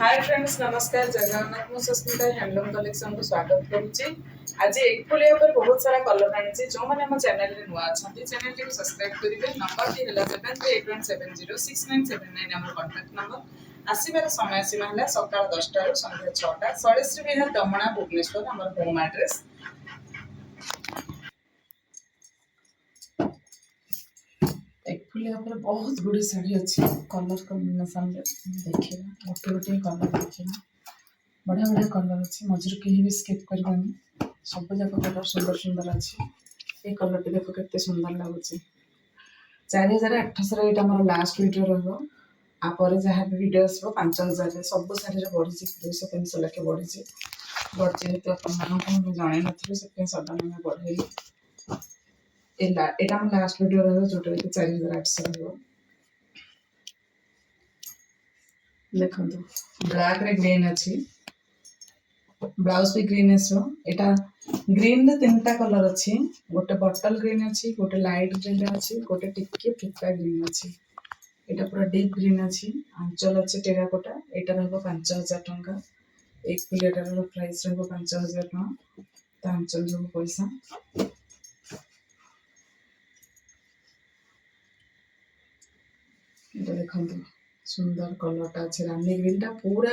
Hi friends नमस्कार जय जगन्नाथ मु सस्मिता हैंडलूम कलेक्शन को स्वागत करुच्ची। आज एक फुलिया पर बहुत सारा कलर आनी जो मैंने मो चैनल रे नुआ अछंती चैनल को सब्सक्राइब करेंगे। नंबर टी हला 7381706979 हमर कांटेक्ट नंबर। आसीबार समय सीमा हला सकाळ 10टा रु संध्या 6टा सळेश्री विहार दमणा भुवनेश्वर हमर होम एड्रेस। एक फुलिया पर बहुत गुड़ी शाढ़ी अच्छी कलर कॉम्बिनेशन देखिए गोटे गोटे कलर देखिए बढ़िया बढ़िया कलर अच्छी मझे कहीं भी स्किप करवानी सब जाक कलर सुंदर सुंदर अच्छी ये कलर टी देखो केते सुंदर लगुच 4800 ये मोर लास्ट वीडियो रहा जहाँ भी वीडियो आसो 5000 सब शाढ़ी बढ़ी 200-300 लाख बढ़ी बट जेहेतु आपको जन नी से सडन बढ़ेली এটা আমার লাস্ট ভিডিও রহবে যেটা কি 4800 রহবে। দেখন্তু ব্ল্যাক রে গ্রিন আছে ব্লাউজ भी ग्रीन आसो एटा ग्रीन रे तीनटा कलर अछि गोटे बटल ग्रीन अछि गोटे लाइट ग्रीन अछि गोटे टिके फीका ग्रीन अछि एटा पूरा डीप ग्रीन अछि आंचल अछि टेराकोटा एटा रहबो 5000 टंका एक प्लेटर रो प्राइस रहबो 5000 टंका ता आंचल जो पैसा देखते सुंदर कलरटा अच्छे रानी ग्रीन पूरा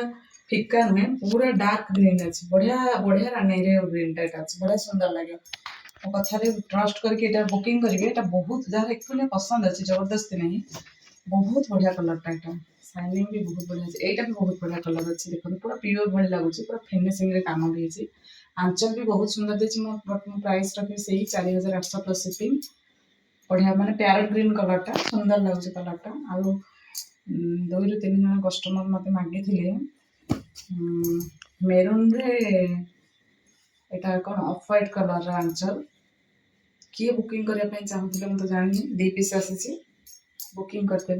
फिका नुहे पूरा डार्क ग्रीन अच्छे बढ़िया बढ़िया रानी ग्रीन टाइट अच्छे बढ़िया सुंदर लगे मो कथार ट्रस्ट करके बुकिंग करेंगे बहुत जार एक्चुअली पसंद अच्छे जबरदस्ती नहीं बहुत बढ़िया कलरटा यहाँ शाइनिंग भी बहुत बढ़िया यहाँ भी बहुत बढ़िया कलर अच्छे देखो पूरा प्योर भाई लगुच पूरा फिनिशिंग काम भी आंचल भी बहुत सुंदर देती मो प्राइस रखी से 4800 प्लस शिपिंग बढ़िया माने प्यारट ग्रीन कलरटा सुंदर लगुच कलरटा आ 2-3 जन कस्टमर मत मागी मेरून रे एटा कौन ऑफ व्हाइट कलर आंचल किए बुकिंग करने चाहूले मुझे जानी 2 पीस आसी बुकिंग करते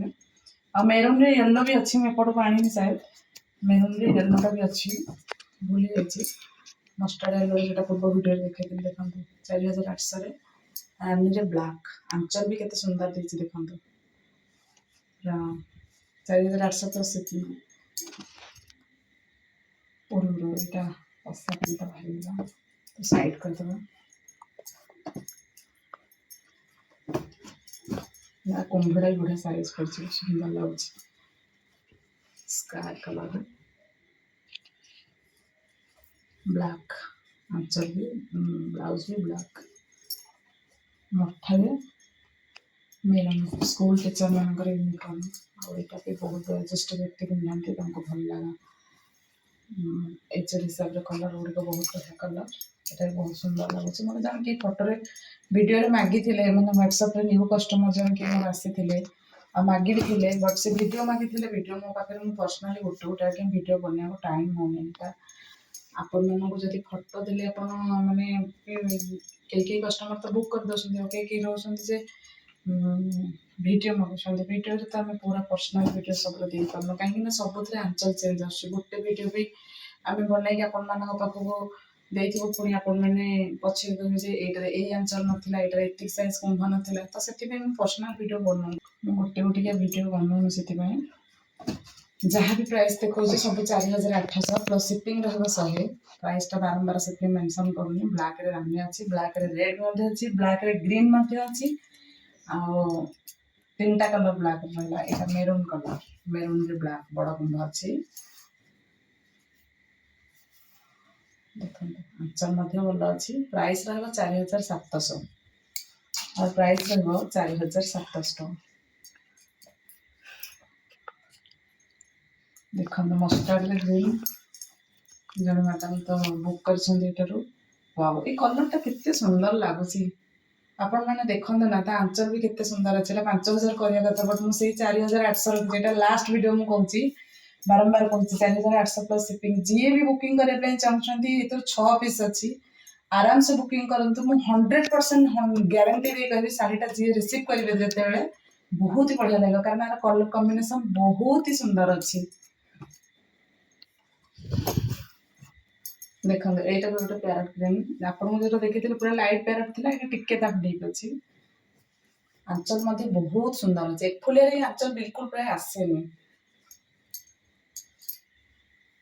आ मेरून रे येलो भी अच्छी एपट को आनी शायद मेरून रे येलोटा भी अच्छी भूली जाइए मस्टर्ड येलो जो पूर्व वीडियो देखते देखो 4800 रे आनी ब्लैक आंचल भी केते सुंदर देछि देखंतु 4800 प्लस इटा पसा पिंटा भाईला तो साइड कर दो ना कुंभड़ा बढ़िया साइज कर सुंदर लगुच स्काई कलर ब्लैक आंचल भी ब्लाउज भी ब्लैक मठारे मेरन स्कूल टीचर मानकर यूनिफॉर्म और एटा भी बहुत ज्येष्ठ व्यक्ति पिंधि भल लगा एचर हिसाब से कलर गुड़िक बहुत बढ़िया कलर ये बहुत सुंदर लगुच मतलब जन कि फोटो वीडियो मागी मैंने व्हाट्सएप न्यू कस्टमर जन कि आसी मागी भी थे बट से वीडियो मागी वीडियो मो पाखे पर्सनाली गोटे गोटे वीडियो बनने टाइम होनी आपण मानक जब फोटो देले माने कई कस्टमर तो बुक कर दौरान कई रोचे वीडियो मगुंट वीडियो तो आम पूरा पर्सनाल वीडियो सब दे पार्न कहीं सब आंचल चेंज आस गोटे वीडियो भी आम बनई आपण मान पाखक देथिबो पुणी आपण मैंने पछे कहबे ये आंचल नाला ये साइज कुंभ नाला तो से पर्सनाल वीडियो बनाऊँ गोटे गोटिका वीडियो बनाऊँ से जहाँ भी प्राइस देखो सब 4800 प्लस शिपिंग रहा 100 प्राइस टा बारंबार से मेंशन करूनी ब्लैक रे रानी अच्छी ब्लैक रे रेड अच्छी ब्लैक रे ग्रीन अच्छी तीनटा कलर ब्लैक रहा यहाँ मेरून कलर मेरून रे ब्लैक बड़ कुंभ अच्छी आंचल भल अच्छी प्राइस रहा 4700 और प्राइस रहा 4700 देखो मस्टर्ड रे ग्रीन जन मैडम तो बुक कर कलर टा केते सुंदर लगुच आपण मैंने देखते ना आंचल भी केते सुंदर अच्छे 5000 करने कथा बट मुझे 4800 रखी लास्ट वीडियो मुझे बारंबार कहूँ 4800 प्लस शिपिंग जी भी बुकिंग करने चाहते ये 6 पीस अच्छी आराम से बुकिंग करूँ मुझे 100% ग्यारंटी दे कह शाढ़ीटा जी रिसीव करेंगे जिते बहुत ही बढ़िया लगे कारण कलर कॉम्बिनेशन बहुत ही सुंदर अच्छी देखो यहाँ भी गोटे प्यारट ग्रीन आपको जो देखी पूरा लाइट प्यारट थी टिके डीप अच्छी आंचल बहुत सुंदर अच्छे एक फुलिया आंचल बिल्कुल प्राय आसेनी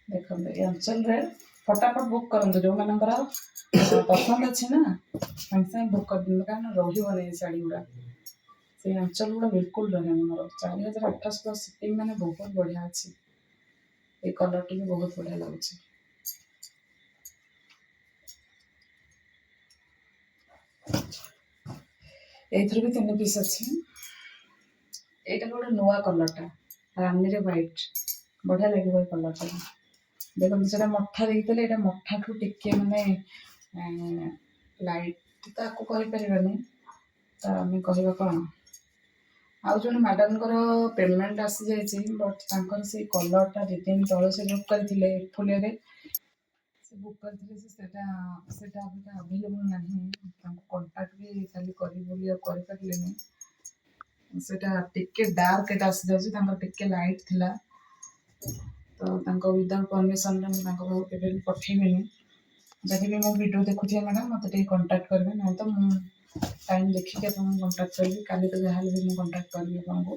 ଦେଖନ୍ତୁ ଏ ଅଞ୍ଚଳରେ ଫଟାଫଟ ବୁକ୍ କରନ୍ତୁ, ଯେଉଁମାନଙ୍କର ପସନ୍ଦ ଅଛି ନା ସାଙ୍ଗେ ସାଙ୍ଗେ ବୁକ୍ କରିଦିଅନ୍ତୁ, କାରଣ ରହିବନି ଏ ଶାଢ଼ୀ ଗୁଡ଼ା। ସେଇ ଅଞ୍ଚଳ ଗୁଡ଼ା ବିଲକୁଲ ରହିବନି। ମୋର 4800 ପ୍ଲସ୍ ସିପିଂ ମାନେ ବହୁତ ବଢ଼ିଆ ଅଛି। ଏ କଲର୍ଟି ବି ବହୁତ ବଢ଼ିଆ ଲାଗୁଛି। ଏଇଥିରୁ ବି 3 ପିସ୍ ଅଛି। ଏଇଟା ଗୋଟେ ନୂଆ କଲର୍ଟା, ରାନୀରେ ହ୍ୱାଇଟ୍, ବଢ଼ିଆ ଲାଗିବ ଏ କଲର୍ଟା। ଦେଖନ୍ତୁ ସେଟା ମଠା ଦେଇଥିଲେ, ଏଇଟା ମଠାଠୁ ଟିକେ ମାନେ ଲାଇଟ୍ ତ ଆକୁ କହିପାରିବାନି, ତ ଆମେ କହିବା କ'ଣ, ଆଉ ଜଣେ ମ୍ୟାଡ଼ାମଙ୍କର ପେମେଣ୍ଟ ଆସିଯାଇଛି, ବଟ୍ ତାଙ୍କର ସେଇ କଲର୍ଟା 2 ଦିନ ତଳେ ସେ ବୁକ୍ କରିଥିଲେ ଫୁଲିଆରେ। ସେ ବୁକ୍ କରିଥିଲେ, ସେଟା ଅବିକା ଆଭେଲେବୁଲ୍ ନାହିଁ। ତାଙ୍କୁ କଣ୍ଟାକ୍ଟ ବି ଖାଲି କରିବି ବୋଲି ଆଉ କରିପାରିଲିନି। ସେଟା ଟିକେ ଡାର୍କ ଏଟା ଆସିଯାଉଛି, ତାଙ୍କର ଟିକେ ଲାଇଟ୍ ଥିଲା। ତ ତାଙ୍କ ୱିଦାଉଟ୍ ପରମିସନରେ ମୁଁ ତାଙ୍କ ପାଖକୁ କେବେ ବି ପଠେଇବିନି। ଯଦି ବି ମୋ ଭିଡ଼ିଓ ଦେଖୁଥିବେ ମ୍ୟାଡ଼ାମ୍, ମୋତେ ଟିକେ କଣ୍ଟାକ୍ଟ କରିବେ, ନହେଲେ ତ ମୁଁ ଟାଇମ୍ ଦେଖିକି ଆପଣଙ୍କୁ କଣ୍ଟାକ୍ଟ କରିବି। କାଲି ତ ଯାହା ହେଲେ ବି ମୁଁ କଣ୍ଟାକ୍ଟ କରିବି ଆପଣଙ୍କୁ।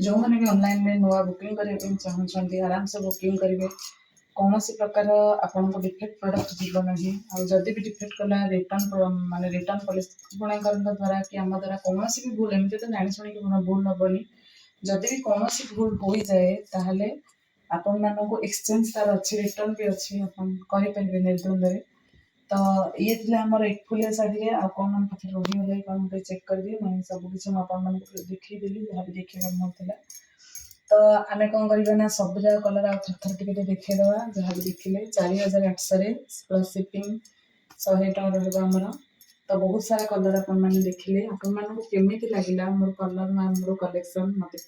ଯେଉଁମାନେ ବି ଅନଲାଇନରେ ନୂଆ ବୁକିଂ କରିବା ପାଇଁ ଚାହୁଁଛନ୍ତି, ଆରାମସେ ବୁକିଂ କରିବେ। କୌଣସି ପ୍ରକାର ଆପଣଙ୍କୁ ଡିଫେକ୍ଟ ପ୍ରଡ଼କ୍ଟ ଯିବ ନାହିଁ। ଆଉ ଯଦି ବି ଡିଫେକ୍ଟ କଲା, ରିଟର୍ନ ପଲିସି ଆପଣଙ୍କ ଦ୍ୱାରା କି ଆମ ଦ୍ୱାରା କୌଣସି ବି ଭୁଲ, ଏମିତି ତ ଜାଣି ଶୁଣିକି ଭୁଲ ହବନି। ଯଦି ବି କୌଣସି ଭୁଲ ହୋଇଯାଏ, ତାହେଲେ ଆପଣମାନଙ୍କୁ ଏକ୍ସଚେଞ୍ଜ ତାର ଅଛି, ରିଟର୍ନ ବି ଅଛି, ଆପଣ କରିପାରିବେ ନିର୍ଦ୍ୱନ୍ଦରେ। ତ ଇଏ ଥିଲା ଆମର ଏକଫୁଲିଆ ଶାଢ଼ୀରେ। ଆଉ କ'ଣ ଆମ ପାଖରେ ରହିଗଲା କ'ଣ ଟିକେ ଚେକ୍ କରିଦିଏ। ମୁଁ ସବୁ କିଛି ମୁଁ ଆପଣମାନଙ୍କୁ ଦେଖେଇଦେଲି, ଯାହା ବି ଦେଖିବାର ମୋର ଥିଲା। ତ ଆମେ କ'ଣ କରିବା ନା, ସବୁ ଯାକ କଲର୍ ଆଉ ଥରେ ଥରେ ଟିକେ ଦେଖେଇଦେବା। ଯାହା ବି ଦେଖିଲେ 4800ରେ ପ୍ଲସ୍ ସିପିଂ 100 ଟଙ୍କା ରହିବ ଆମର। ତ ବହୁତ ସାରା କଲର୍ ଆପଣମାନେ ଦେଖିଲେ। ଆପଣମାନଙ୍କୁ କେମିତି ଲାଗିଲା ମୋର କଲର୍ ନା ମୋର କଲେକ୍ସନ୍, ମୋତେ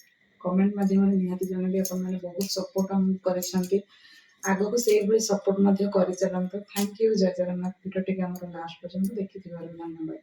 କମେଣ୍ଟ ମାଧ୍ୟମରେ ନିହାତି ଜଣେଇବେ। ଆପଣମାନେ ବହୁତ ସପୋର୍ଟ ଆମକୁ କରିଛନ୍ତି, ଆଗକୁ ସେଇଭଳି ସପୋର୍ଟ ମଧ୍ୟ କରିଚାଲନ୍ତୁ। Thank you. ଜୟ ଜଗନ୍ନାଥ। ଭିଡ଼ିଓଟିକୁ ଆମର ଲାଷ୍ଟ ପର୍ଯ୍ୟନ୍ତ ଦେଖିଥିବାରୁ ଧନ୍ୟବାଦ।